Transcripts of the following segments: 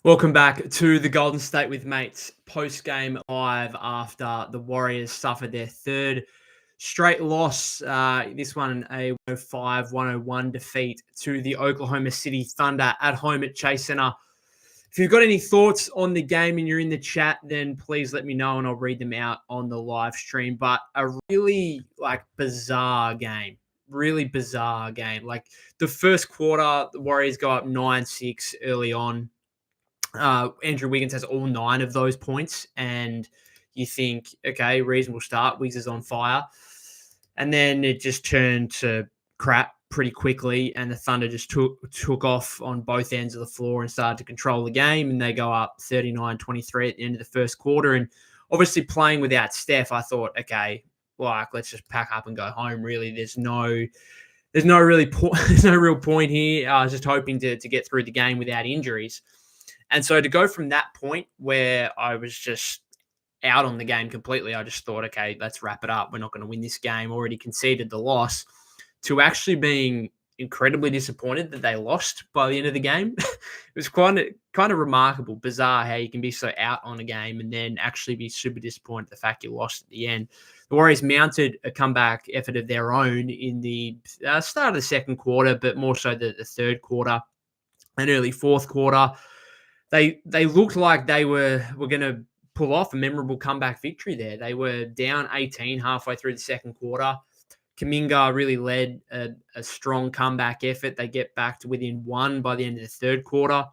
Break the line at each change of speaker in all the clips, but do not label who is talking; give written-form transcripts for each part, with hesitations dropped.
Welcome back to the Golden State with Mates post-game live after the Warriors suffered their third straight loss. This one a 105-101 defeat to the Oklahoma City Thunder at home at Chase Center. If you've got any thoughts on the game and you're in the chat, then please let me know and I'll read them out on the live stream. But a really bizarre game. Really bizarre game. Like the first quarter, the Warriors go up 9-6 early on. Andrew Wiggins has all 9 of those points, and you think, okay, reasonable start. Wiggs is on fire. And then it just turned to crap pretty quickly, and the Thunder just took off on both ends of the floor and started to control the game, and they go up 39-23 at the end of the first quarter. And obviously playing without Steph, I thought, okay, let's just pack up and go home, really. There's no real point here. I was just hoping to get through the game without injuries. And so to go from that point where I was just out on the game completely, I just thought, okay, let's wrap it up. We're not going to win this game. Already conceded the loss, to actually being incredibly disappointed that they lost by the end of the game. It was kind of remarkable, bizarre how you can be so out on a game and then actually be super disappointed at the fact you lost at the end. The Warriors mounted a comeback effort of their own in the start of the second quarter, but more so the third quarter and early fourth quarter. They looked like they were going to pull off a memorable comeback victory there. They were down 18 halfway through the second quarter. Kuminga really led a strong comeback effort. They get back to within 1 by the end of the third quarter.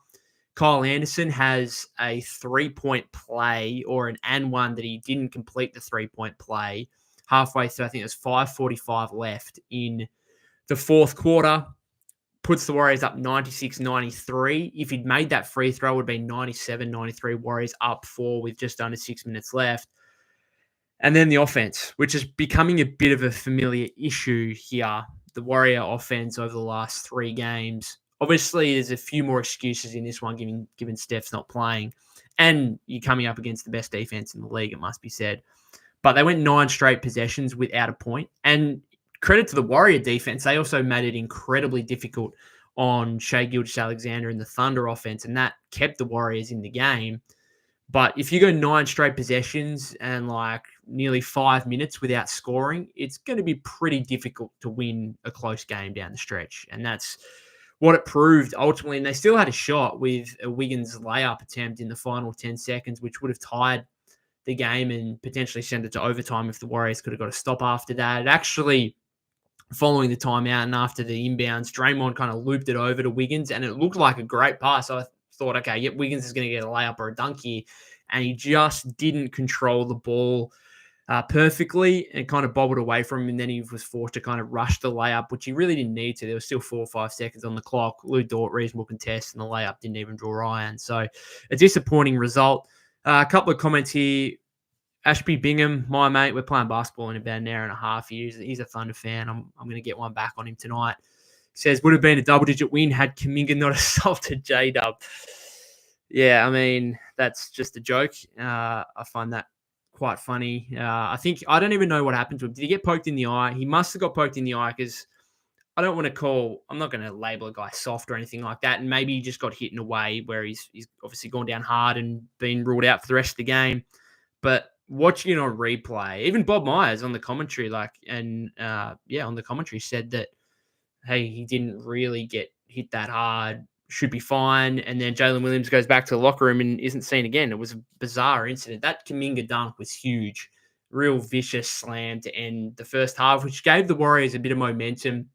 Kyle Anderson has a 3-point play, or an and one that he didn't complete the 3-point play halfway through. I think it was 5:45 left in the fourth quarter. Puts the Warriors up 96-93. If he'd made that free throw, it would have been 97-93. Warriors up 4 with just under 6 minutes left. And then the offense, which is becoming a bit of a familiar issue here. The Warrior offense over the last 3 games. Obviously, there's a few more excuses in this one, given Steph's not playing. And you're coming up against the best defense in the league, it must be said. But they went 9 straight possessions without a point. And credit to the Warrior defense, they also made it incredibly difficult on Gilgeous-Alexander and the Thunder offense, and that kept the Warriors in the game. But if you go 9 straight possessions and nearly 5 minutes without scoring, it's going to be pretty difficult to win a close game down the stretch. And that's what it proved ultimately. And they still had a shot with a Wiggins layup attempt in the final 10 seconds, which would have tied the game and potentially sent it to overtime if the Warriors could have got a stop after that. It actually, following the timeout and after the inbounds, Draymond kind of looped it over to Wiggins, and it looked like a great pass. I thought, okay, yep, Wiggins is going to get a layup or a dunk here, and he just didn't control the ball perfectly and kind of bobbled away from him, and then he was forced to kind of rush the layup, which he really didn't need to. There was still 4 or 5 seconds on the clock. Lou Dort, reasonable contest, and the layup didn't even draw iron. So a disappointing result. A couple of comments here. Ashby Bingham, my mate, we're playing basketball in about an hour and a half. He's a Thunder fan. I'm going to get one back on him tonight. He says, would have been a double-digit win had Kuminga not assaulted J-Dub. Yeah, I mean, that's just a joke. I find that quite funny. I don't even know what happened to him. Did he get poked in the eye? He must have got poked in the eye because I'm not going to label a guy soft or anything like that. And maybe he just got hit in a way where he's obviously gone down hard and been ruled out for the rest of the game. But watching it on replay, even Bob Myers on the commentary, on the commentary said that, hey, he didn't really get hit that hard, should be fine. And then Jalen Williams goes back to the locker room and isn't seen again. It was a bizarre incident. That Kuminga dunk was huge. Real vicious slam to end the first half, which gave the Warriors a bit of momentum.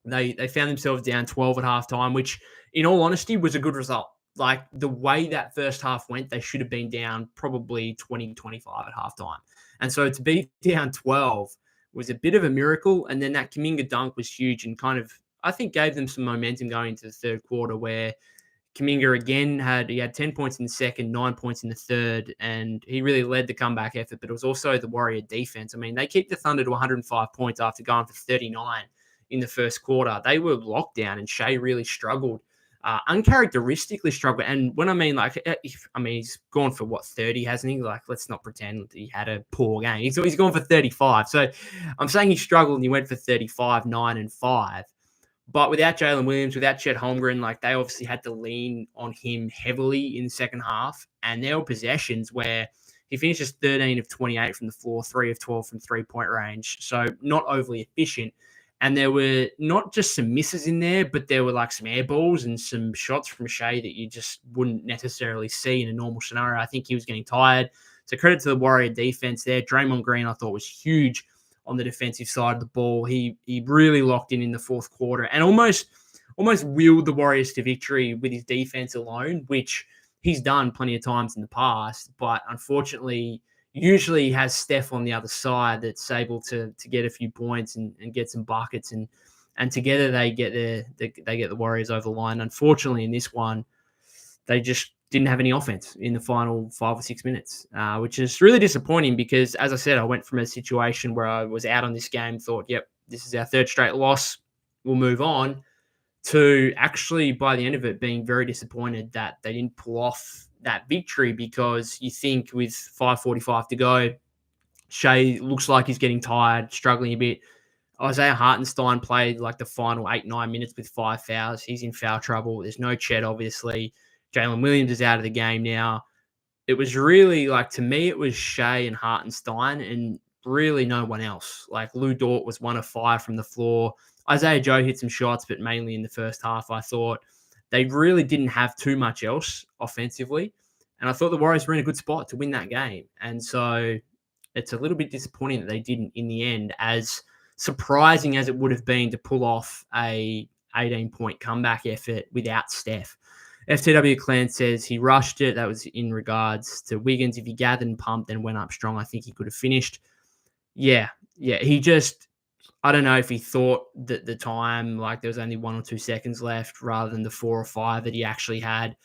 They found themselves down 12 at halftime, which, in all honesty, was a good result. The way that first half went, they should have been down probably 20-25 at halftime. And so to be down 12 was a bit of a miracle. And then that Kuminga dunk was huge and kind of, I think, gave them some momentum going into the third quarter, where Kuminga again had 10 points in the second, 9 points in the third, and he really led the comeback effort. But it was also the Warrior defense. I mean, they kept the Thunder to 105 points after going for 39 in the first quarter. They were locked down, and Shea really struggled. Uncharacteristically struggled. And when I mean, he's gone for 30, hasn't he? Let's not pretend that he had a poor game. He's gone for 35. So I'm saying he struggled and he went for 35, 9, and 5. But without Jalen Williams, without Chet Holmgren, like they obviously had to lean on him heavily in the second half. And there were possessions where he finishes 13 of 28 from the floor, 3 of 12 from three-point range. So not overly efficient. And there were not just some misses in there, but there were like some air balls and some shots from Shea that you just wouldn't necessarily see in a normal scenario. I think he was getting tired. So credit to the Warrior defense there. Draymond Green, I thought, was huge on the defensive side of the ball. He really locked in the fourth quarter and almost willed the Warriors to victory with his defense alone, which he's done plenty of times in the past. But unfortunately, usually he has Steph on the other side that's able to get a few points and get some buckets, and together they get the Warriors over the line. Unfortunately, in this one, they just didn't have any offense in the final 5 or 6 minutes, which is really disappointing because, as I said, I went from a situation where I was out on this game, thought, yep, this is our third straight loss, we'll move on, to actually, by the end of it, being very disappointed that they didn't pull off that victory, because you think with 5:45 to go, Shea looks like he's getting tired, struggling a bit. Isaiah Hartenstein played like the final 8-9 minutes with 5 fouls. He's in foul trouble. There's no Chet, obviously. Jalen Williams is out of the game now. It was really, like, to me, it was Shea and Hartenstein and really no one else. Like, Lou Dort was 1 of 5 from the floor. Isaiah Joe hit some shots, but mainly in the first half, I thought. They really didn't have too much else offensively. And I thought the Warriors were in a good spot to win that game. And so it's a little bit disappointing that they didn't in the end, as surprising as it would have been to pull off a 18-point comeback effort without Steph. FTW Clan says he rushed it. That was in regards to Wiggins. If he gathered and pumped and went up strong, I think he could have finished. Yeah. He just, I don't know if he thought that the time, like there was only 1 or 2 seconds left rather than the 4 or 5 that he actually had.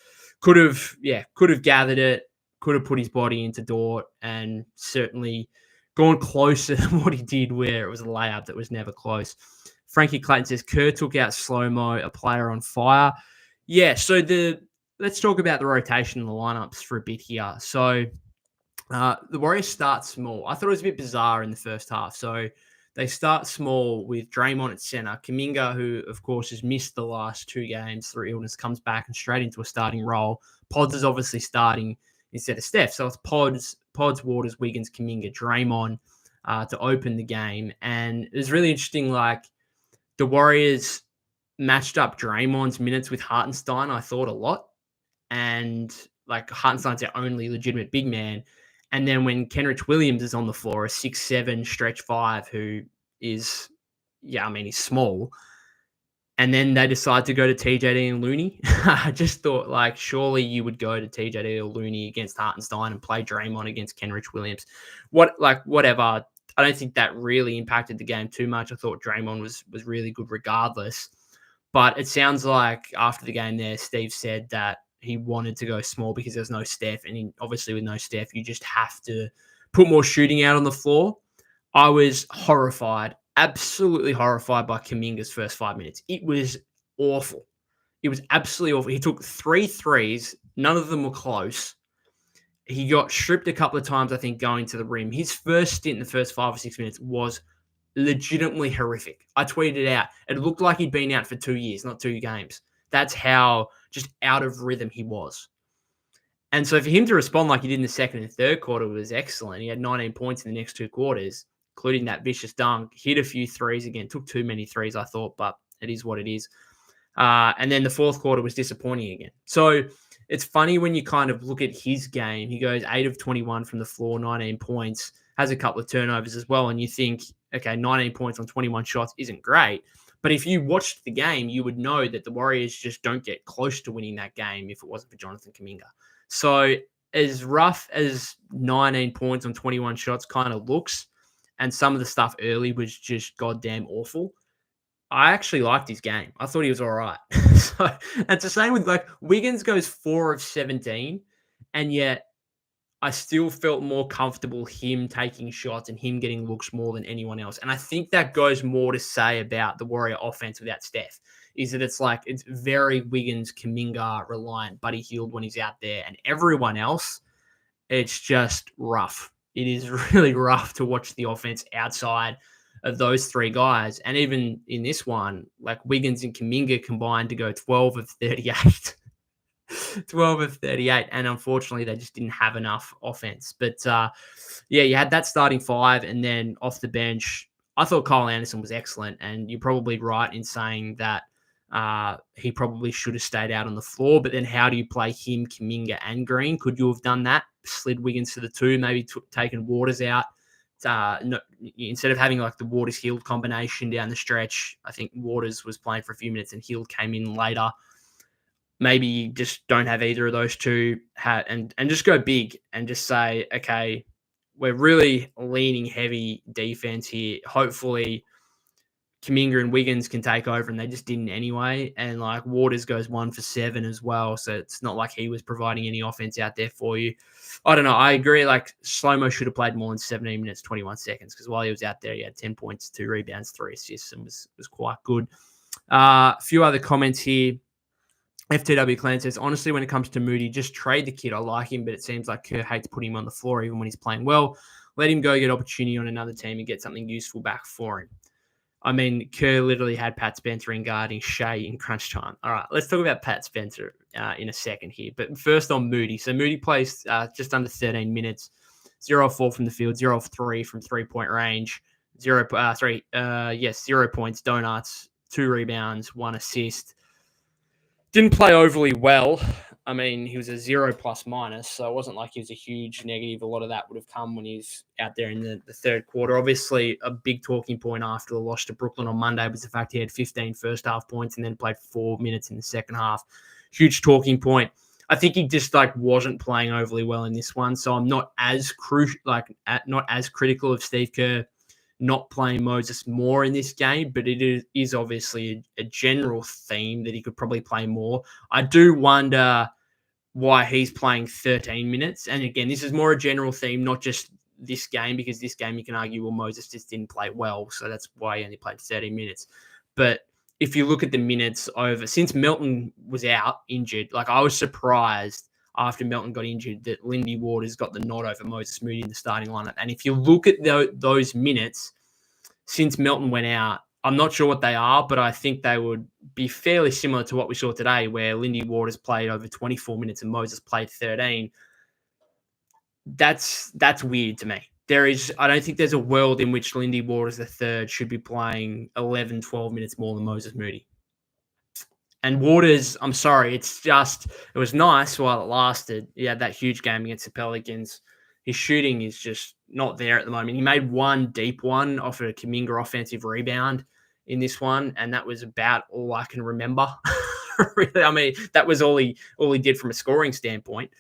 Could have gathered it, could have put his body into Dort, and certainly gone closer than what he did, where it was a layup that was never close. Frankie Clayton says Kerr took out slow-mo, a player on fire. Yeah, so let's talk about the rotation and the lineups for a bit here. So the Warriors start small. I thought it was a bit bizarre in the first half. So they start small with Draymond at center. Kuminga, who, of course, has missed the last 2 games through illness, comes back and straight into a starting role. Pods is obviously starting instead of Steph. So it's Pods, Waters, Wiggins, Kuminga, Draymond to open the game. And it was really interesting, like, the Warriors matched up Draymond's minutes with Hartenstein, I thought, a lot. And, like, Hartenstein's their only legitimate big man. And then when Kenrich Williams is on the floor, a 6'7", stretch 5, who is, he's small. And then they decide to go to TJD and Looney. I just thought, like, surely you would go to TJD or Looney against Hartenstein and play Draymond against Kenrich Williams. Whatever. I don't think that really impacted the game too much. I thought Draymond was really good regardless. But it sounds like after the game there, Steve said that he wanted to go small because there's no Steph. And obviously with no Steph, you just have to put more shooting out on the floor. I was horrified, absolutely horrified by Kuminga's first 5 minutes. It was awful. It was absolutely awful. He took 3 threes. None of them were close. He got stripped a couple of times, I think, going to the rim. His first stint in the first 5 or 6 minutes was legitimately horrific. I tweeted it out. It looked like he'd been out for 2 years, not 2 games. That's how just out of rhythm he was. And so for him to respond like he did in the second and third quarter was excellent. He had 19 points in the next 2 quarters, including that vicious dunk. Hit a few threes again. Took too many threes, I thought, but it is what it is. And then the fourth quarter was disappointing again. So it's funny when you kind of look at his game. He goes 8 of 21 from the floor, 19 points, has a couple of turnovers as well. And you think, okay, 19 points on 21 shots isn't great. But if you watched the game, you would know that the Warriors just don't get close to winning that game if it wasn't for Jonathan Kuminga. So as rough as 19 points on 21 shots kind of looks, and some of the stuff early was just goddamn awful, I actually liked his game. I thought he was all right. So it's the same with, like, Wiggins goes 4 of 17, and yet I still felt more comfortable him taking shots and him getting looks more than anyone else. And I think that goes more to say about the Warrior offense without Steph, is that it's very Wiggins, Kuminga reliant, Buddy Hield when he's out there, and everyone else, it's just rough. It is really rough to watch the offense outside of those three guys. And even in this one, like Wiggins and Kuminga combined to go 12 of 38. 12 of 38. And unfortunately, they just didn't have enough offense. But yeah, you had that starting five. And then off the bench, I thought Kyle Anderson was excellent. And you're probably right in saying that he probably should have stayed out on the floor. But then how do you play him, Kuminga, and Green? Could you have done that? Slid Wiggins to the two, maybe taken Waters out. No, instead of having like the Waters Hield combination down the stretch, I think Waters was playing for a few minutes and Hield came in later. Maybe you just don't have either of those two and just go big and just say, okay, we're really leaning heavy defense here. Hopefully Kuminga and Wiggins can take over, and they just didn't anyway. And like Waters goes 1 for 7 as well. So it's not like he was providing any offense out there for you. I don't know. I agree. Like Slow-Mo should have played more than 17 minutes, 21 seconds, because while he was out there, he had 10 points, 2 rebounds, 3 assists, and was quite good. A few other comments here. FTW Clan says, honestly, when it comes to Moody, just trade the kid. I like him, but it seems like Kerr hates putting him on the floor even when he's playing well. Let him go get opportunity on another team and get something useful back for him. I mean, Kerr literally had Pat Spencer in guarding Shea in crunch time. All right, let's talk about Pat Spencer in a second here. But first on Moody. So Moody plays just under 13 minutes, 0 of 4 from the field, 0 of 3 from three-point range, 0 points, donuts, 2 rebounds, 1 assist. Didn't play overly well. I mean, he was a 0 plus minus, so it wasn't like he was a huge negative. A lot of that would have come when he's out there in the third quarter. Obviously, a big talking point after the loss to Brooklyn on Monday was the fact he had 15 first half points and then played 4 minutes in the second half. Huge talking point. I think he just wasn't playing overly well in this one, so I'm not as not as critical of Steve Kerr not playing Moses more in this game, but it is obviously a general theme that he could probably play more. I do wonder why he's playing 13 minutes. And again, this is more a general theme, not just this game, because this game you can argue, well, Moses just didn't play well, so that's why he only played 13 minutes. But if you look at the minutes over, since Melton was out injured, I was surprised after Melton got injured that Lindy Waters got the nod over Moses Moody in the starting lineup. And if you look at those minutes since Melton went out, I'm not sure what they are, but I think they would be fairly similar to what we saw today, where Lindy Waters played over 24 minutes and Moses played 13. That's weird to me. I don't think there's a world in which Lindy Waters III should be playing 11, 12 minutes more than Moses Moody. And Waters, I'm sorry, it was nice while it lasted. He had that huge game against the Pelicans. His shooting is just not there at the moment. He made one deep one off a Kuminga offensive rebound in this one, and that was about all I can remember. Really, I mean, that was all he did from a scoring standpoint.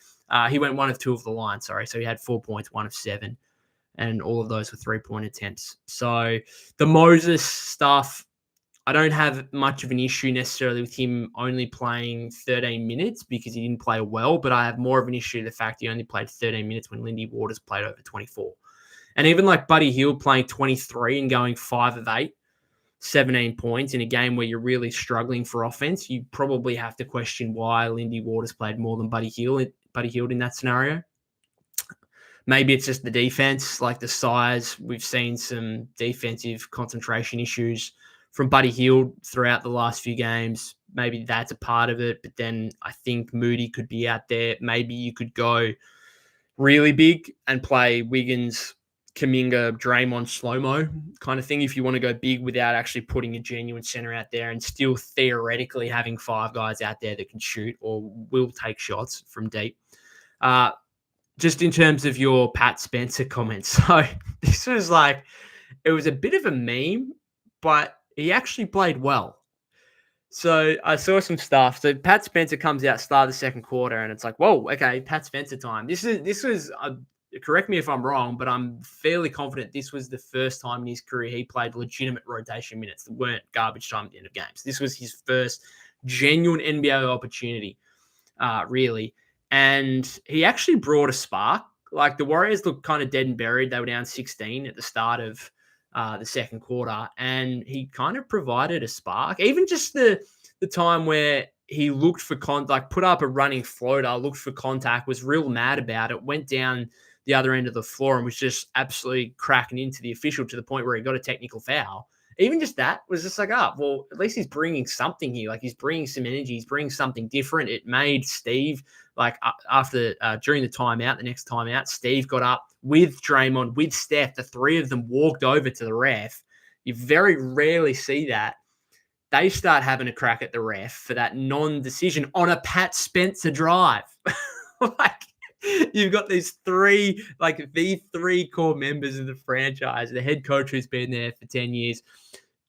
He went 1 of 2 of the line, sorry. So he had 4 points, 1 of 7, and all of those were 3-point attempts. So the Moses stuff, I don't have much of an issue necessarily with him only playing 13 minutes because he didn't play well, but I have more of an issue with the fact he only played 13 minutes when Lindy Waters played over 24. And even Buddy Hield playing 23 and going 5 of 8, 17 points in a game where you're really struggling for offense, you probably have to question why Lindy Waters played more than Buddy Hield in that scenario. Maybe it's just the defense, the size. We've seen some defensive concentration issues from Buddy Hield throughout the last few games. Maybe that's a part of it, but then I think Moody could be out there. Maybe you could go really big and play Wiggins, Kuminga, Draymond, Slow-Mo kind of thing if you want to go big without actually putting a genuine center out there and still theoretically having 5 guys out there that can shoot or will take shots from deep. Just in terms of your Pat Spencer comments. So this was it was a bit of a meme, but he actually played well. So I saw some stuff. So Pat Spencer comes out, start of the second quarter, and it's whoa, okay, Pat Spencer time. This was correct me if I'm wrong, but I'm fairly confident this was the first time in his career he played legitimate rotation minutes that weren't garbage time at the end of games. This was his first genuine NBA opportunity, really. And he actually brought a spark. The Warriors looked kind of dead and buried. They were down 16 at the start of the second quarter, and he kind of provided a spark. Even just the time where he looked for put up a running floater, looked for contact, was real mad about it, went down the other end of the floor and was just absolutely cracking into the official to the point where he got a technical foul. Even just that was just like, well, at least he's bringing something here. Like he's bringing some energy. He's bringing something different. It made Steve, like during the timeout, the next timeout, Steve got up with Draymond, with Steph. The three of them walked over to the ref. You very rarely see that. They start having a crack at the ref for that non-decision on a Pat Spencer drive. Like, you've got these three, like the three core members of the franchise, the head coach who's been there for 10 years,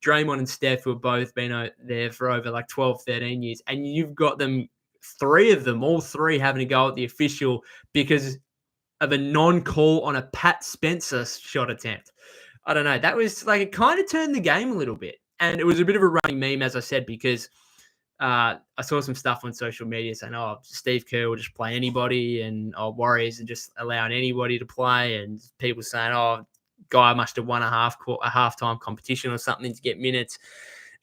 Draymond and Steph, who have both been there for over like 12, 13 years. And you've got them, all three having to go at the official because of a non-call on a Pat Spencer shot attempt. I don't know. That was like, it kind of turned the game a little bit. And it was a bit of a running meme, as I said, because I saw some stuff on social media saying, Steve Kerr will just play anybody and Warriors are just allowing anybody to play. And people saying, guy must have won a halftime competition or something to get minutes.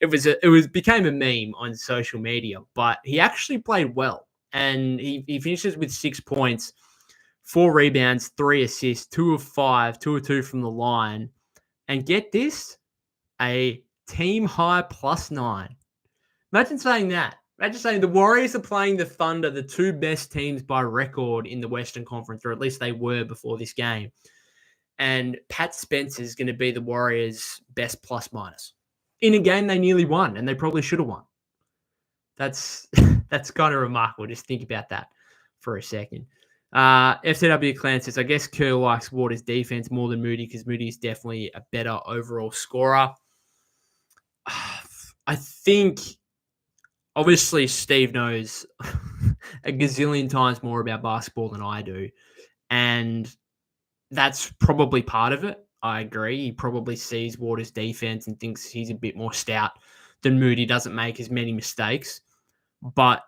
It became a meme on social media, but he actually played well. And he finishes with 6 points, 4 rebounds, 3 assists, 2 of 5, 2 of 2 from the line. And get this, a team high +9. Imagine saying that. Imagine saying the Warriors are playing the Thunder, the two best teams by record in the Western Conference, or at least they were before this game. And Pat Spencer is going to be the Warriors' best +- in a game they nearly won, and they probably should have won. That's kind of remarkable. Just think about that for a second. FTW Clan says, I guess Kerr likes Waters' defense more than Moody because Moody is definitely a better overall scorer. I think, obviously, Steve knows a gazillion times more about basketball than I do. And that's probably part of it. I agree. He probably sees Waters' defense and thinks he's a bit more stout than Moody, doesn't make as many mistakes. But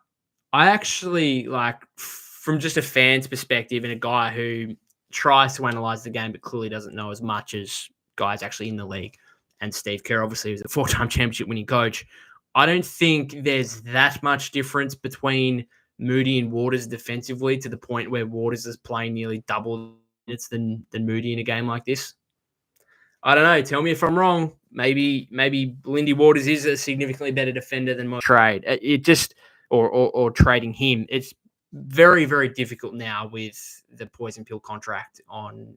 I actually, like, from just a fan's perspective and a guy who tries to analyze the game but clearly doesn't know as much as guys actually in the league, and Steve Kerr obviously was a 4-time championship winning coach, I don't think there's that much difference between Moody and Waters defensively to the point where Waters is playing nearly double minutes than Moody in a game like this. I don't know. Tell me if I'm wrong. Maybe Lindy Waters is a significantly better defender than my trade. It just or trading him. It's very, very difficult now with the poison pill contract on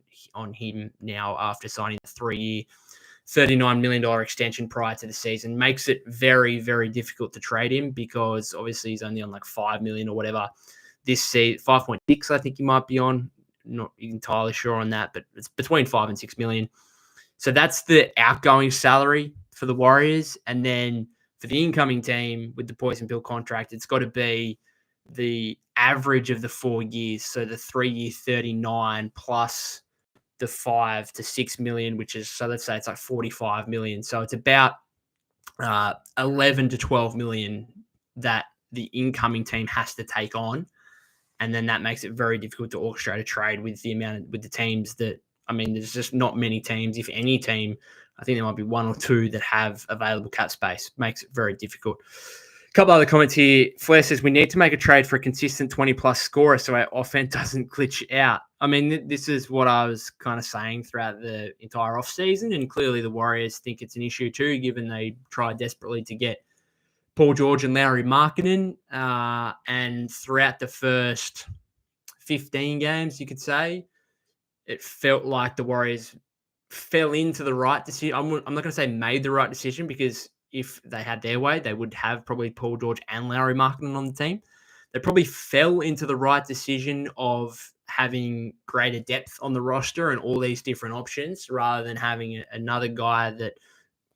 him now after signing a 3-year, $39 million extension prior to the season. Makes it very, very difficult to trade him because obviously he's only on like $5 million or whatever this season. 5.6, I think he might be on. Not entirely sure on that, but it's between 5 and 6 million. So that's the outgoing salary for the Warriors. And then for the incoming team with the poison pill contract, it's got to be the average of the 4 years. So the 3-year 39 plus the 5 to 6 million, which is, so let's say it's like 45 million. So it's about 11 to 12 million that the incoming team has to take on. And then that makes it very difficult to orchestrate a trade with the teams that, I mean, there's just not many teams, if any team. I think there might be 1 or 2 that have available cap space. Makes it very difficult. A couple other comments here. Flair says, we need to make a trade for a consistent 20-plus scorer so our offense doesn't glitch out. I mean, this is what I was kind of saying throughout the entire offseason, and clearly the Warriors think it's an issue too, given they tried desperately to get Paul George and Lauri Markkanen, and throughout the first 15 games, you could say, it felt like the Warriors fell into the right decision. I'm not going to say made the right decision, because if they had their way, they would have probably Paul George and Lauri Markkanen on the team. They probably fell into the right decision of having greater depth on the roster and all these different options, rather than having another guy that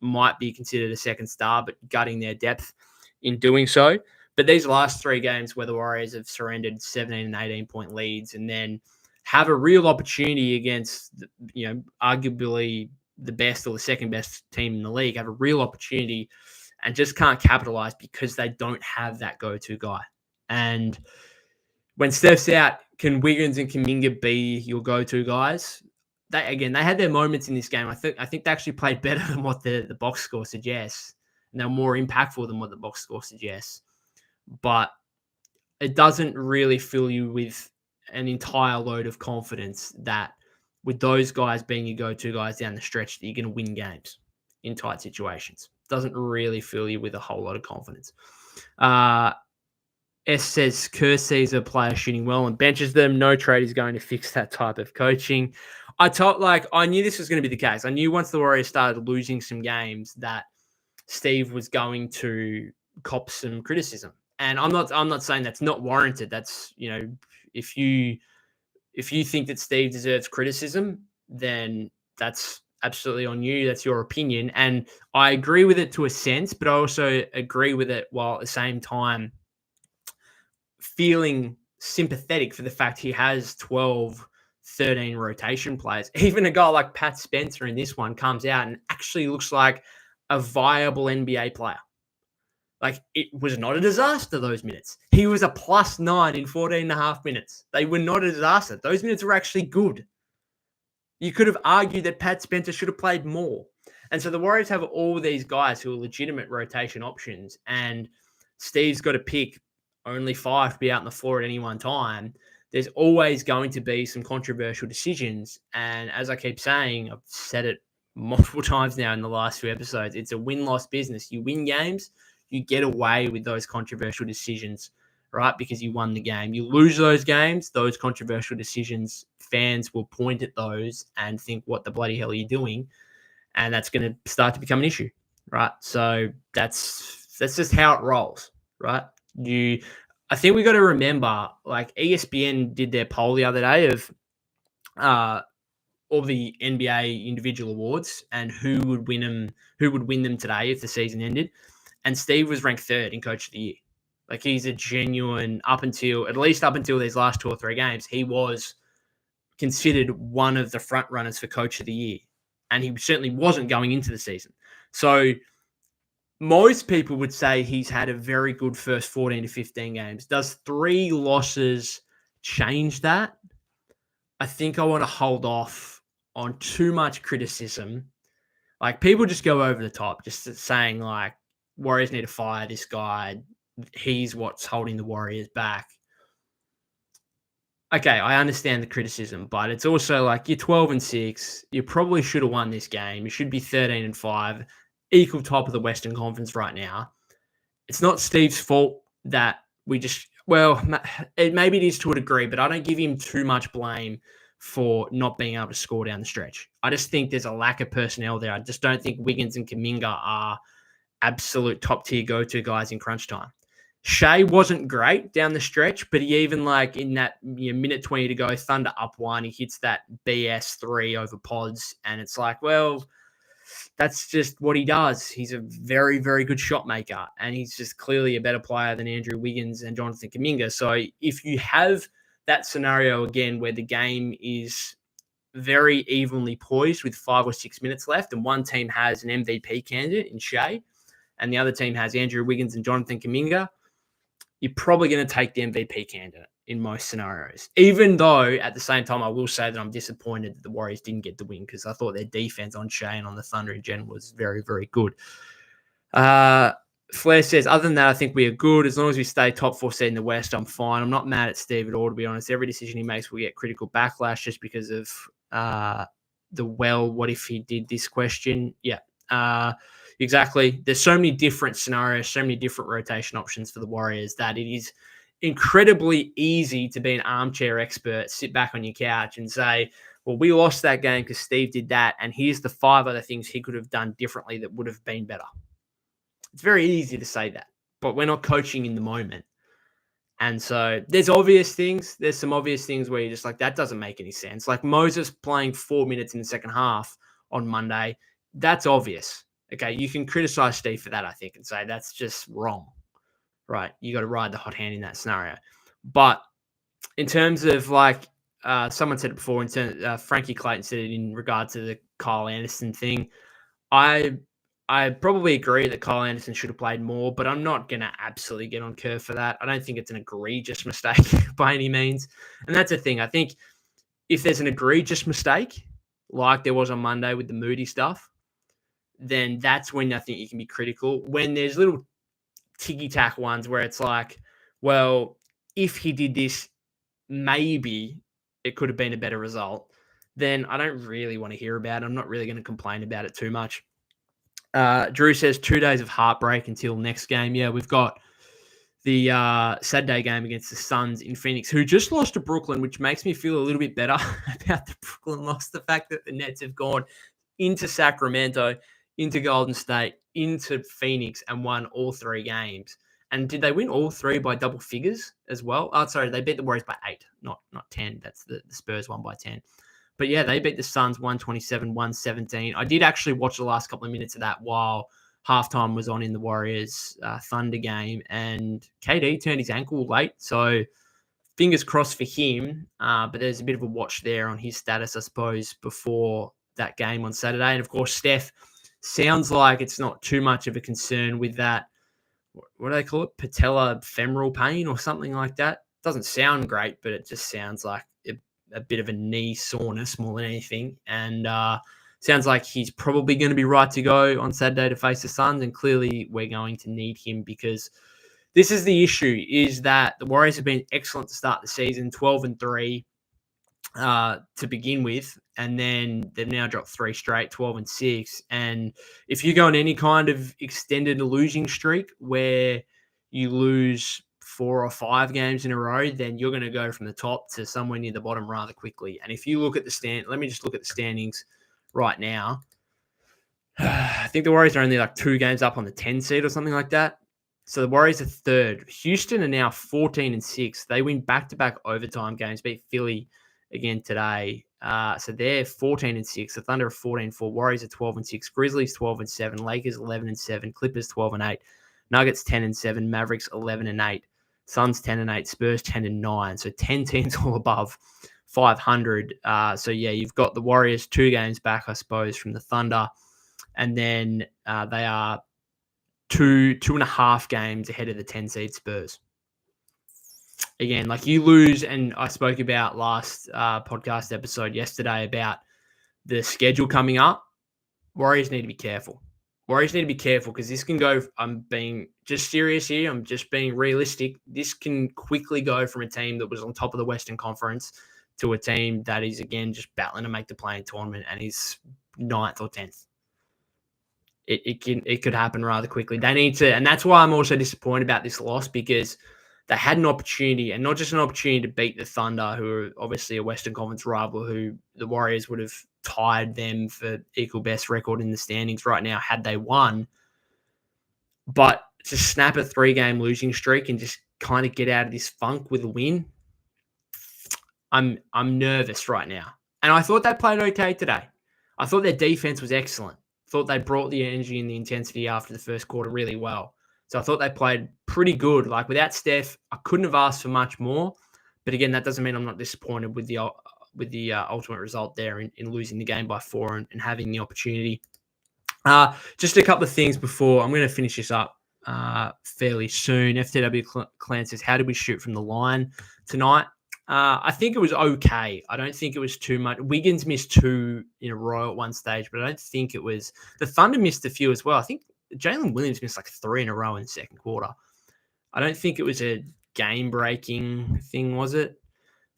might be considered a second star, but gutting their depth in doing so. But these last 3 games where the Warriors have surrendered 17 and 18 point leads and then have a real opportunity against, arguably the best or the second best team in the league, have a real opportunity and just can't capitalize because they don't have that go-to guy. And when Steph's out, can Wiggins and Kuminga be your go-to guys? They had their moments in this game. I think they actually played better than what the box score suggests. And they're more impactful than what the box score suggests. But it doesn't really fill you with an entire load of confidence that with those guys being your go-to guys down the stretch, that you're going to win games in tight situations. Doesn't really fill you with a whole lot of confidence. S says Kerr sees a player shooting well and benches them. No trade is going to fix that type of coaching. I knew this was going to be the case. I knew once the Warriors started losing some games that Steve was going to cop some criticism. And I'm not saying that's not warranted. That's, if you think that Steve deserves criticism, then that's absolutely on you. That's your opinion. And I agree with it to a sense, but I also agree with it while at the same time feeling sympathetic for the fact he has 12, 13 rotation players. Even a guy like Pat Spencer in this one comes out and actually looks like a viable NBA player. Like, it was not a disaster, those minutes. He was a +9 in 14 and a half minutes. They were not a disaster. Those minutes were actually good. You could have argued that Pat Spencer should have played more. And so the Warriors have all these guys who are legitimate rotation options, and Steve's got to pick only 5 to be out on the floor at any one time. There's always going to be some controversial decisions. And as I keep saying, I've said it multiple times now in the last few episodes, it's a win-loss business. You win games, you get away with those controversial decisions, right? Because you won the game. You lose those games, those controversial decisions, fans will point at those and think, what the bloody hell are you doing? And that's going to start to become an issue, right? So that's just how it rolls, right? I think we got to remember, like, ESPN did their poll the other day of all the NBA individual awards and who would win them today if the season ended. And Steve was ranked 3rd in Coach of the Year. Like, he's a genuine, at least up until these last 2 or 3 games, he was considered one of the front runners for Coach of the Year. And he certainly wasn't going into the season. So most people would say he's had a very good first 14 to 15 games. Does 3 losses change that? I think I want to hold off on too much criticism. Like, people just go over the top, just saying, like, Warriors need to fire this guy. He's what's holding the Warriors back. Okay, I understand the criticism, but it's also like, you're 12-6. You probably should have won this game. You should be 13-5, equal top of the Western Conference right now. It's not Steve's fault that maybe it is to a degree, but I don't give him too much blame for not being able to score down the stretch. I just think there's a lack of personnel there. I just don't think Wiggins and Kuminga are absolute top-tier go-to guys in crunch time. Shea wasn't great down the stretch, but he even, like, in that minute 20 to go, Thunder up 1, he hits that BS 3 over Pods, and it's like, well, that's just what he does. He's a very, very good shot maker, and he's just clearly a better player than Andrew Wiggins and Jonathan Kuminga. So if you have that scenario again where the game is very evenly poised with 5 or 6 minutes left, and one team has an MVP candidate in Shea, and the other team has Andrew Wiggins and Jonathan Kuminga, you're probably going to take the MVP candidate in most scenarios. Even though, at the same time, I will say that I'm disappointed that the Warriors didn't get the win, because I thought their defense on Shea and on the Thunder in general was very, very good. Flair says, other than that, I think we are good. As long as we stay top 4 seed in the West, I'm fine. I'm not mad at Steve at all, to be honest. Every decision he makes will get critical backlash just because of what if he did this question? Yeah. Exactly. There's so many different scenarios, so many different rotation options for the Warriors that it is incredibly easy to be an armchair expert, sit back on your couch and say, well, we lost that game because Steve did that, and here's the 5 other things he could have done differently that would have been better. It's very easy to say that, but we're not coaching in the moment. And so there's obvious things. There's some obvious things where you're just like, that doesn't make any sense. Like Moses playing 4 minutes in the second half on Monday, that's obvious. Okay, you can criticize Steve for that, I think, and say that's just wrong, right? You got to ride the hot hand in that scenario. But in terms of, like, someone said it before, Frankie Clayton said it in regard to the Kyle Anderson thing. I probably agree that Kyle Anderson should have played more, but I'm not going to absolutely get on Kerr for that. I don't think it's an egregious mistake by any means. And that's the thing. I think if there's an egregious mistake, like there was on Monday with the Moody stuff, then that's when I think you can be critical. When there's little ticky-tack ones where it's like, well, if he did this, maybe it could have been a better result, then I don't really want to hear about it. I'm not really going to complain about it too much. Drew says 2 days of heartbreak until next game. Yeah, we've got the Saturday game against the Suns in Phoenix, who just lost to Brooklyn, which makes me feel a little bit better about the Brooklyn loss. The fact that the Nets have gone into Sacramento, into Golden State, into Phoenix, and won all 3 games. And did they win all 3 by double figures as well? Oh, sorry, they beat the Warriors by 8, not 10. That's the Spurs won by 10. But yeah, they beat the Suns 127-117. I did actually watch the last couple of minutes of that while halftime was on in the Warriors Thunder game, and KD turned his ankle late. So fingers crossed for him. But there's a bit of a watch there on his status, I suppose, before that game on Saturday. And of course, Steph sounds like it's not too much of a concern with that. What do they call it? Patella femoral pain or something like that. Doesn't sound great, but it just sounds like a bit of a knee soreness more than anything. And sounds like he's probably going to be right to go on Saturday to face the Suns. And clearly we're going to need him, because this is the issue, is that the Warriors have been excellent to start the season, 12-3 to begin with. And then they've now dropped 3 straight, 12-6. And if you go on any kind of extended losing streak where you lose 4 or 5 games in a row, then you're going to go from the top to somewhere near the bottom rather quickly. And if you look at let me just look at the standings right now. I think the Warriors are only like 2 games up on the 10 seed or something like that. So the Warriors are 3rd. Houston are now 14-6. They win back-to-back overtime games, beat Philly again today. So they're 14-6. The Thunder are 14-4. Warriors are 12-6. Grizzlies 12-7. Lakers 11-7. Clippers 12-8. Nuggets 10-7. Mavericks 11-8. Suns 10-8. Spurs 10-9. So 10 teams all above 500. So yeah, you've got the Warriors 2 games back, I suppose, from the Thunder, and then they are 2.5 games ahead of the 10 seed Spurs. Again, like you lose, and I spoke about last podcast episode yesterday about the schedule coming up. Warriors need to be careful. Warriors need to be careful, because this can go, I'm being just serious here, I'm just being realistic. This can quickly go from a team that was on top of the Western Conference to a team that is, again, just battling to make the play-in tournament and is 9th or 10th. It could happen rather quickly. They need to, and that's why I'm also disappointed about this loss, because they had an opportunity, and not just an opportunity to beat the Thunder, who are obviously a Western Conference rival, who the Warriors would have tied them for equal best record in the standings right now had they won. But to snap a 3-game losing streak and just kind of get out of this funk with a win, I'm nervous right now. And I thought they played okay today. I thought their defense was excellent. Thought they brought the energy and the intensity after the first quarter really well. So I thought they played pretty good. Like, without Steph, I couldn't have asked for much more. But again, that doesn't mean I'm not disappointed with the ultimate result there in losing the game by 4 and having the opportunity. Just a couple of things before I'm going to finish this up fairly soon. FTW Clan says, how did we shoot from the line tonight? I think it was okay. I don't think it was too much. Wiggins missed 2 in a row at one stage, but I don't think it was. The Thunder missed a few as well. I think Jalen Williams missed like 3 in a row in the second quarter. I don't think it was a game-breaking thing, was it?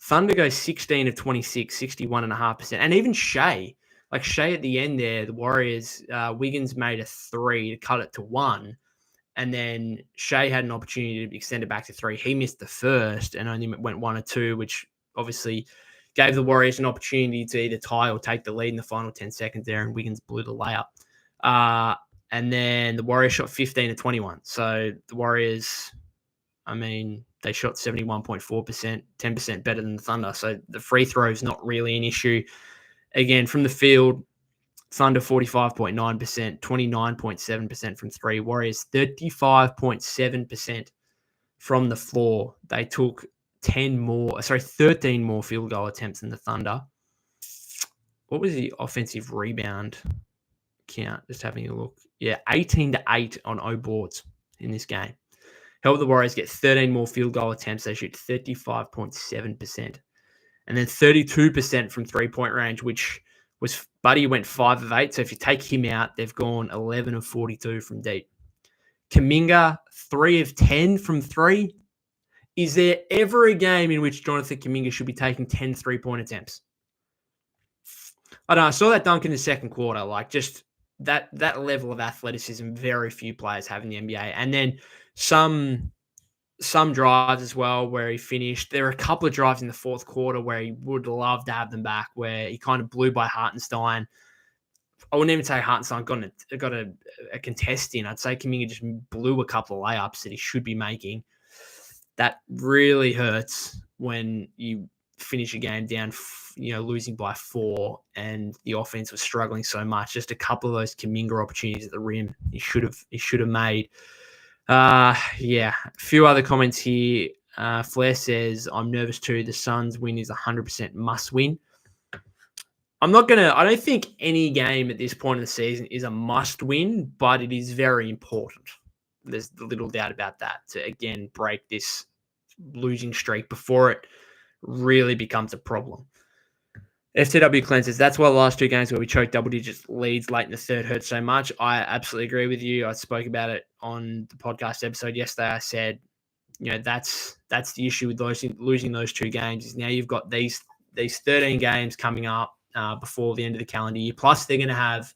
Thunder goes 16 of 26, 61.5%. And even Shea at the end there, the Warriors, Wiggins made a 3 to cut it to 1. And then Shea had an opportunity to extend it back to 3. He missed the first and only went 1 or 2, which obviously gave the Warriors an opportunity to either tie or take the lead in the final 10 seconds there, and Wiggins blew the layup. And then the Warriors shot 15 of 21. So the Warriors, I mean, they shot 71.4%, 10% better than the Thunder. So the free throw is not really an issue. Again, from the field, Thunder 45.9%, 29.7% from 3. Warriors 35.7% from the floor. They took 13 more field goal attempts than the Thunder. What was the offensive rebound count? Just having a look. Yeah, 18-8 on 0 boards in this game. Helped the Warriors get 13 more field goal attempts. They shoot 35.7%. And then 32% from 3-point range, which was Buddy went 5 of 8. So if you take him out, they've gone 11 of 42 from deep. Kuminga, 3 of 10 from 3. Is there ever a game in which Jonathan Kuminga should be taking 10 3-point attempts? I don't know. I saw that dunk in the second quarter. Like, just that level of athleticism, very few players have in the NBA. And then some drives as well where he finished. There were a couple of drives in the fourth quarter where he would love to have them back, where he kind of blew by Hartenstein. I wouldn't even say Hartenstein got a contest in. I'd say Kuminga just blew a couple of layups that he should be making. That really hurts when you finish a game down, losing by 4, and the offense was struggling so much. Just a couple of those Kuminga opportunities at the rim he should have made. A few other comments here. Flair says, I'm nervous too. The Suns win is 100% must win. I don't think any game at this point in the season is a must win, but it is very important. There's little doubt about that, to again break this losing streak before it really becomes a problem. FTW cleanses. That's why the last 2 games where we choked double digits leads late in the third hurt so much. I absolutely agree with you. I spoke about it on the podcast episode yesterday. I said, that's the issue with losing those 2 games is now you've got these 13 games coming up before the end of the calendar year. Plus, they're going to have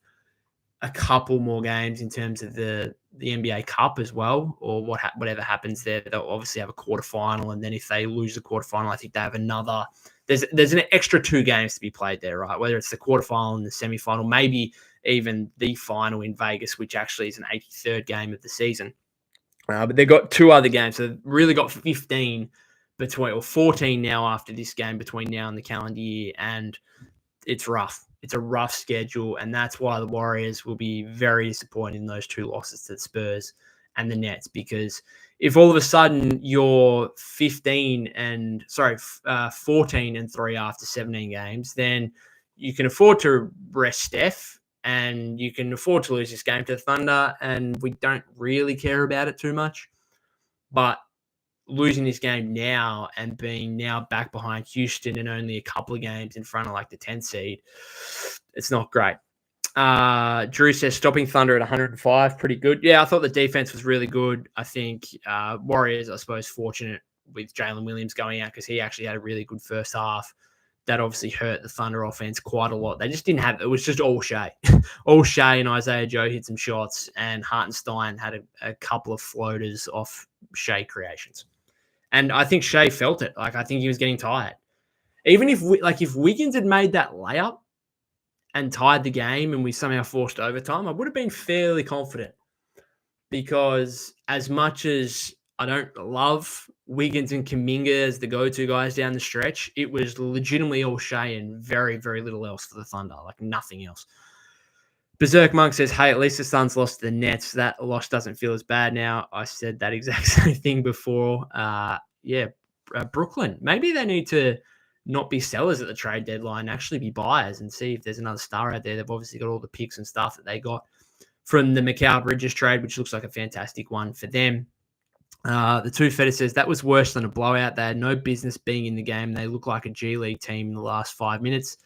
a couple more games in terms of the NBA Cup as well, or whatever happens there. They'll obviously have a quarterfinal, and then if they lose the quarterfinal, I think they have another. There's an extra 2 games to be played there, right? Whether it's the quarterfinal and the semifinal, maybe even the final in Vegas, which actually is an 83rd game of the season. But they've got 2 other games, so they've really got 15 or 14 now after this game between now and the calendar year, and it's rough. It's a rough schedule, and that's why the Warriors will be very disappointed in those 2 losses to the Spurs and the Nets, because if all of a sudden you're 14 and 3 after 17 games, then you can afford to rest Steph and you can afford to lose this game to the Thunder, and we don't really care about it too much. But losing this game now and being now back behind Houston and only a couple of games in front of like the 10th seed, it's not great. Drew says stopping Thunder at 105, pretty good. Yeah, I thought the defense was really good. I think Warriors, I suppose, fortunate with Jalen Williams going out because he actually had a really good first half. That obviously hurt the Thunder offense quite a lot. They just didn't have – it was just all Shea. All Shea and Isaiah Joe hit some shots, and Hartenstein had a couple of floaters off Shea creations. And I think Shea felt it. Like, I think he was getting tired. Even if Wiggins had made that layup and tied the game and we somehow forced overtime, I would have been fairly confident, because as much as I don't love Wiggins and Kuminga as the go-to guys down the stretch, it was legitimately all Shea and very, very little else for the Thunder, like nothing else. Berserk Monk says, hey, at least the Suns lost to the Nets. That loss doesn't feel as bad now. I said that exact same thing before. Brooklyn. Maybe they need to not be sellers at the trade deadline, actually be buyers and see if there's another star out there. They've obviously got all the picks and stuff that they got from the Mikal Bridges trade, which looks like a fantastic one for them. The Two Feta says, that was worse than a blowout. They had no business being in the game. They look like a G League team in the last 5 minutes.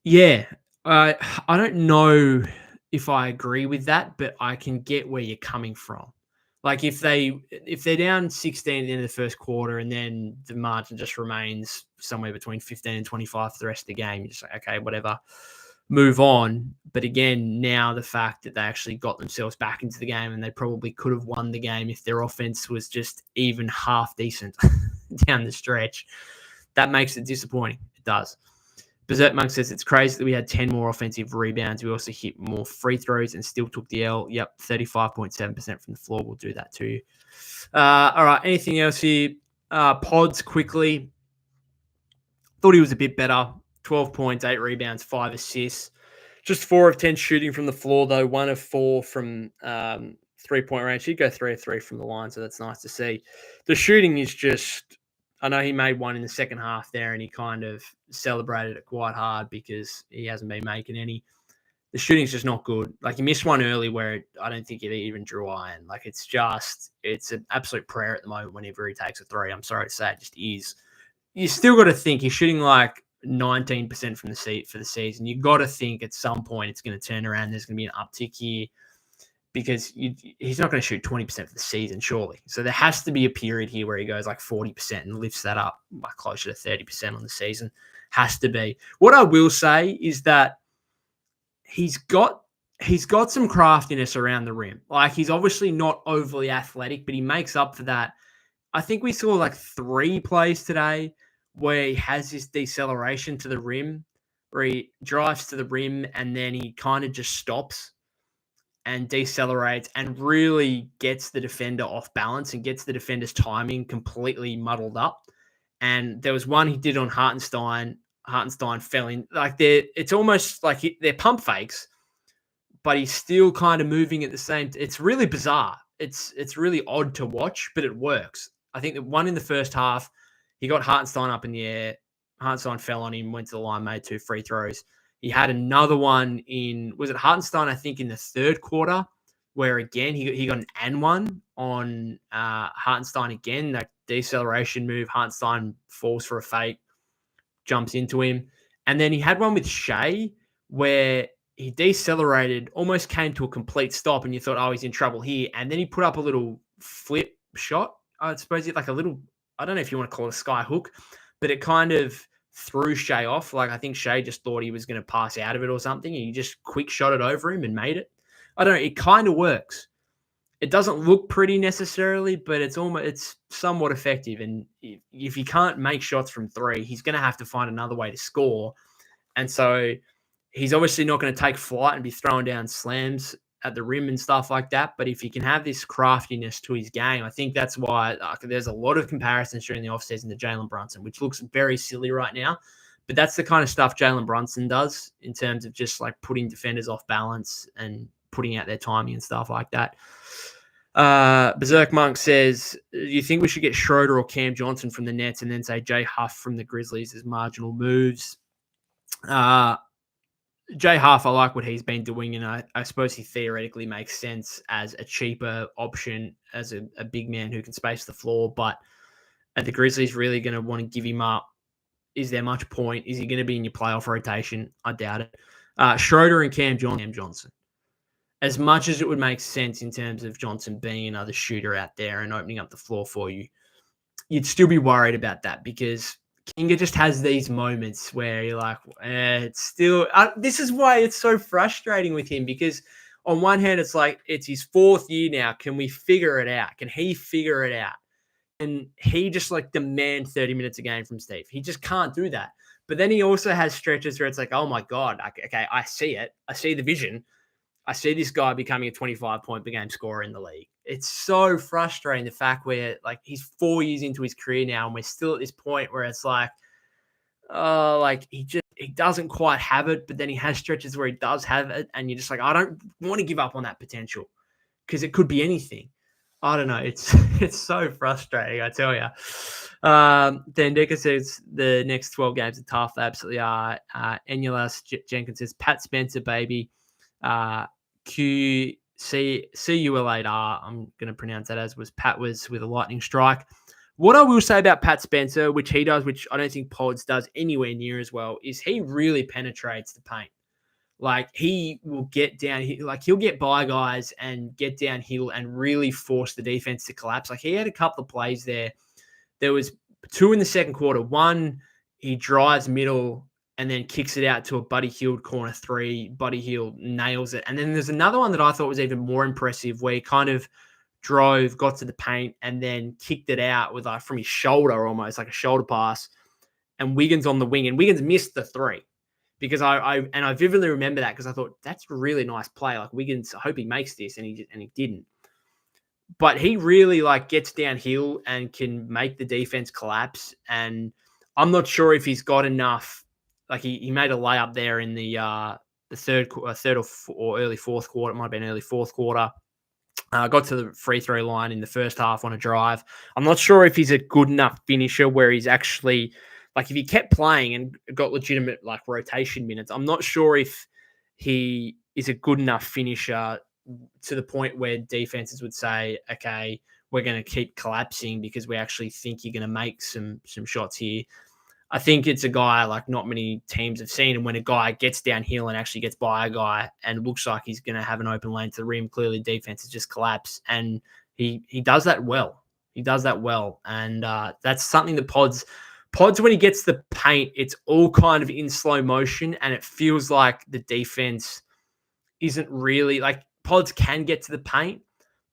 Yeah, I don't know if I agree with that, but I can get where you're coming from. Like if they're down 16 at the end of the first quarter and then the margin just remains somewhere between 15 and 25 for the rest of the game, you're just like, okay, whatever, move on. But again, now the fact that they actually got themselves back into the game and they probably could have won the game if their offense was just even half decent down the stretch, that makes it disappointing. It does. Berserk Monk says, it's crazy that we had 10 more offensive rebounds. We also hit more free throws and still took the L. Yep, 35.7% from the floor. We'll do that too. All right, anything else here? Pods quickly. Thought he was a bit better. 12 points, 8 rebounds, 5 assists. Just 4 of 10 shooting from the floor, though. 1 of 4 from three-point range. He'd go 3 of 3 from the line, so that's nice to see. The shooting is just... I know he made one in the second half there and he kind of celebrated it quite hard because he hasn't been making any. The shooting's just not good. Like, he missed one early where I don't think it even drew iron. Like, it's an absolute prayer at the moment whenever he takes a 3. I'm sorry to say, it just is. You still got to think he's shooting like 19% from the seat for the season. You got to think at some point it's going to turn around. There's going to be an uptick here. because he's not going to shoot 20% for the season, surely. So there has to be a period here where he goes like 40% and lifts that up like closer to 30% on the season. Has to be. What I will say is that he's got some craftiness around the rim. Like, he's obviously not overly athletic, but he makes up for that. I think we saw like 3 plays today where he has this deceleration to the rim, where he drives to the rim and then he kind of just stops and decelerates and really gets the defender off balance and gets the defender's timing completely muddled up. And there was one he did on Hartenstein. Hartenstein fell in. Like, it's almost like they're pump fakes, but he's still kind of moving at the same. It's really bizarre. It's really odd to watch, but it works. I think the one in the first half, he got Hartenstein up in the air. Hartenstein fell on him, went to the line, made 2 free throws. He had another one was it Hartenstein, I think, in the third quarter, where again, he got an and one on Hartenstein again, that deceleration move. Hartenstein falls for a fake, jumps into him. And then he had one with Shea where he decelerated, almost came to a complete stop, and you thought, oh, he's in trouble here. And then he put up a little flip shot. I suppose it's like a little, I don't know if you want to call it a sky hook, but it kind of threw Shea off. Like, I think Shea just thought he was going to pass out of it or something. And he just quick shot it over him and made it. I don't know. It kind of works. It doesn't look pretty necessarily, but it's somewhat effective. And if he can't make shots from 3, he's going to have to find another way to score. And so he's obviously not going to take flight and be throwing down slams at the rim and stuff like that. But if he can have this craftiness to his game, I think that's why there's a lot of comparisons during the offseason to Jalen Brunson, which looks very silly right now. But that's the kind of stuff Jalen Brunson does in terms of just like putting defenders off balance and putting out their timing and stuff like that. Berserk Monk says, you think we should get Schroeder or Cam Johnson from the Nets and then say Jay Huff from the Grizzlies as marginal moves? Jay Huff, I like what he's been doing, and I suppose he theoretically makes sense as a cheaper option as a big man who can space the floor. But are the Grizzlies really going to want to give him up? Is there much point? Is he going to be in your playoff rotation? I doubt it. Schroeder and Cam Johnson. As much as it would make sense in terms of Johnson being another shooter out there and opening up the floor for you, you'd still be worried about that because Kuminga just has these moments where you're like, it's still... this is why it's so frustrating with him, because on one hand, it's like, it's his 4th year now. Can we figure it out? Can he figure it out? And he just like demand 30 minutes a game from Steve. He just can't do that. But then he also has stretches where it's like, oh my God, okay, I see it. I see the vision. I see this guy becoming a 25-point per game scorer in the league. It's so frustrating, the fact where like he's 4 years into his career now and we're still at this point where it's like, like he doesn't quite have it, but then he has stretches where he does have it. And you're just like, I don't want to give up on that potential because it could be anything. I don't know. It's so frustrating, I tell you. Dan Decker says the next 12 games are tough. They absolutely are. Enulas Jenkins says, Pat Spencer, baby. QCULAR, I'm going to pronounce that as Pat was with a lightning strike. What I will say about Pat Spencer, which he does, which I don't think Pods does anywhere near as well, is he really penetrates the paint. Like, he will get down, he'll get by guys and get downhill and really force the defense to collapse. Like, he had a couple of plays there. There was 2 in the second quarter. One, he drives middle and then kicks it out to a Buddy Hield corner 3. Buddy Hield nails it. And then there's another one that I thought was even more impressive where he kind of got to the paint and then kicked it out with like from his shoulder, almost like a shoulder pass, and Wiggins on the wing. And Wiggins missed the 3. Because I vividly remember that because I thought that's a really nice play. Like, Wiggins, I hope he makes this, and he didn't. But he really like gets downhill and can make the defense collapse. And I'm not sure if he's got enough. Like, he made a layup there in the third or early fourth quarter. It might have been early fourth quarter. Got to the free throw line in the first half on a drive. I'm not sure if he's a good enough finisher where he's actually. Like, if he kept playing and got legitimate, like, rotation minutes, I'm not sure if he is a good enough finisher to the point where defenses would say, okay, we're going to keep collapsing because we actually think you're going to make some shots here. I think it's a guy like not many teams have seen. And when a guy gets downhill and actually gets by a guy and looks like he's going to have an open lane to the rim, clearly defense has just collapsed. And he does that well. He does that well. And that's something that Pods, when he gets the paint, it's all kind of in slow motion. And it feels like the defense isn't really like Pods can get to the paint,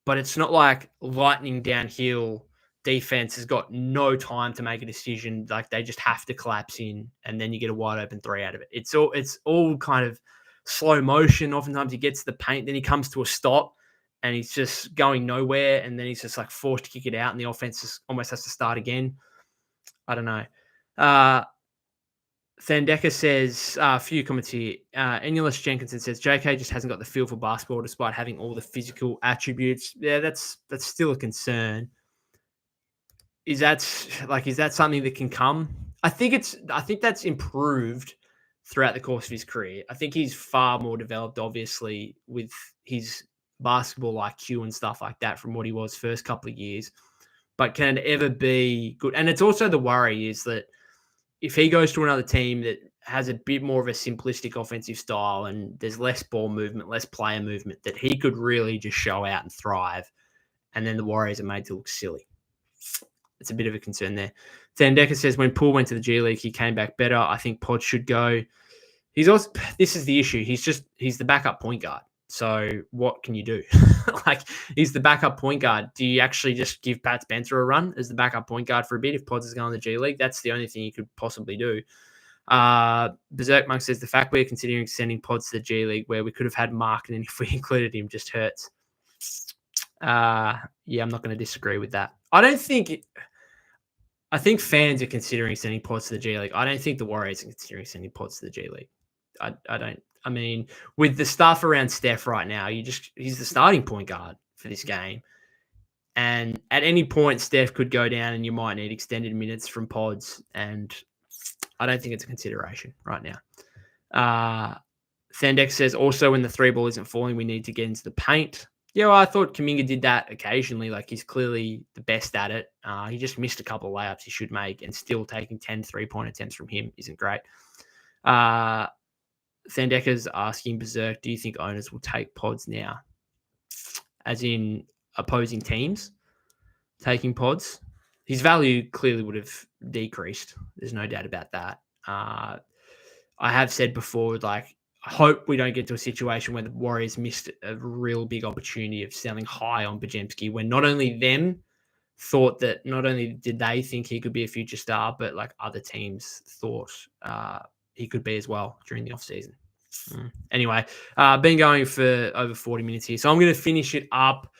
but it's not like lightning downhill. Defense has got no time to make a decision. Like they just have to collapse in, and then you get a wide open three out of it. It's all kind of slow motion. Oftentimes he gets the paint, then he comes to a stop, and he's just going nowhere, and then he's just like forced to kick it out, and the offense almost has to start again. I don't know. Thandeka says, a few comments here. Enulus Jenkinson says, JK just hasn't got the feel for basketball despite having all the physical attributes. Yeah, that's still a concern. Is that something that can come? I think that's improved throughout the course of his career. I think he's far more developed, obviously, with his basketball IQ and stuff like that from what he was first couple of years. But can it ever be good? And it's also the worry is that if he goes to another team that has a bit more of a simplistic offensive style and there's less ball movement, less player movement, that he could really just show out and thrive. And then the Warriors are made to look silly. It's a bit of a concern there. Thandeka says, when Poole went to the G League, he came back better. I think Pod should go. This is the issue. He's the backup point guard. So what can you do? Like, he's the backup point guard. Do you actually just give Pat Spencer a run as the backup point guard for a bit if Pods is going to the G League? That's the only thing you could possibly do. Berserk Monk says, the fact we're considering sending Pods to the G League where we could have had Mark and if we included him just hurts. Yeah, I'm not going to disagree with that. I think fans are considering sending Pods to the G League. I don't think the Warriors are considering sending Pods to the G League. I mean, with the stuff around Steph right now, he's the starting point guard for this game. And at any point, Steph could go down and you might need extended minutes from Pods. And I don't think it's a consideration right now. Thandex says, also when the three ball isn't falling, we need to get into the paint. Yeah, well, I thought Kuminga did that occasionally. Like, he's clearly the best at it. He just missed a couple of layups he should make, and still taking 10 3-point attempts from him isn't great. Thandeka's asking Berserk, do you think owners will take Pods now? As in opposing teams taking Pods? His value clearly would have decreased. There's no doubt about that. I have said before, like, I hope we don't get to a situation where the Warriors missed a real big opportunity of selling high on Podziemski when not only them thought that not only did they think he could be a future star, but like other teams thought he could be as well during the offseason. Anyway, been going for over 40 minutes here, so I'm going to finish it up.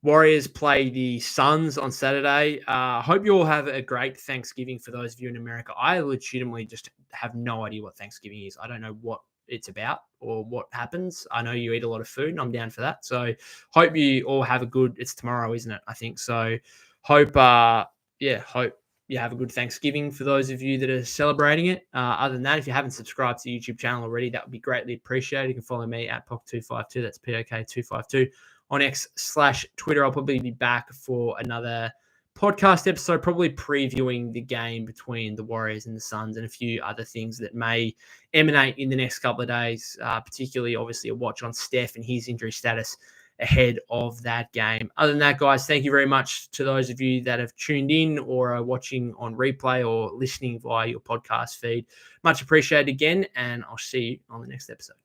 Warriors play the Suns on Saturday. Hope you all have a great Thanksgiving for those of you in America. I legitimately just have no idea what Thanksgiving is. I don't know what it's about or what happens. I know you eat a lot of food and I'm down for that. So hope you all have it's tomorrow, isn't it? I think so. Hope you have a good Thanksgiving for those of you that are celebrating it. Other than that, if you haven't subscribed to the YouTube channel already, that would be greatly appreciated. You can follow me at POK252. That's POK252 on X/Twitter. I'll probably be back for another podcast episode, probably previewing the game between the Warriors and the Suns and a few other things that may emanate in the next couple of days, particularly obviously a watch on Steph and his injury status ahead of that game. Other than that, guys, thank you very much to those of you that have tuned in or are watching on replay or listening via your podcast feed. Much appreciated again, and I'll see you on the next episode.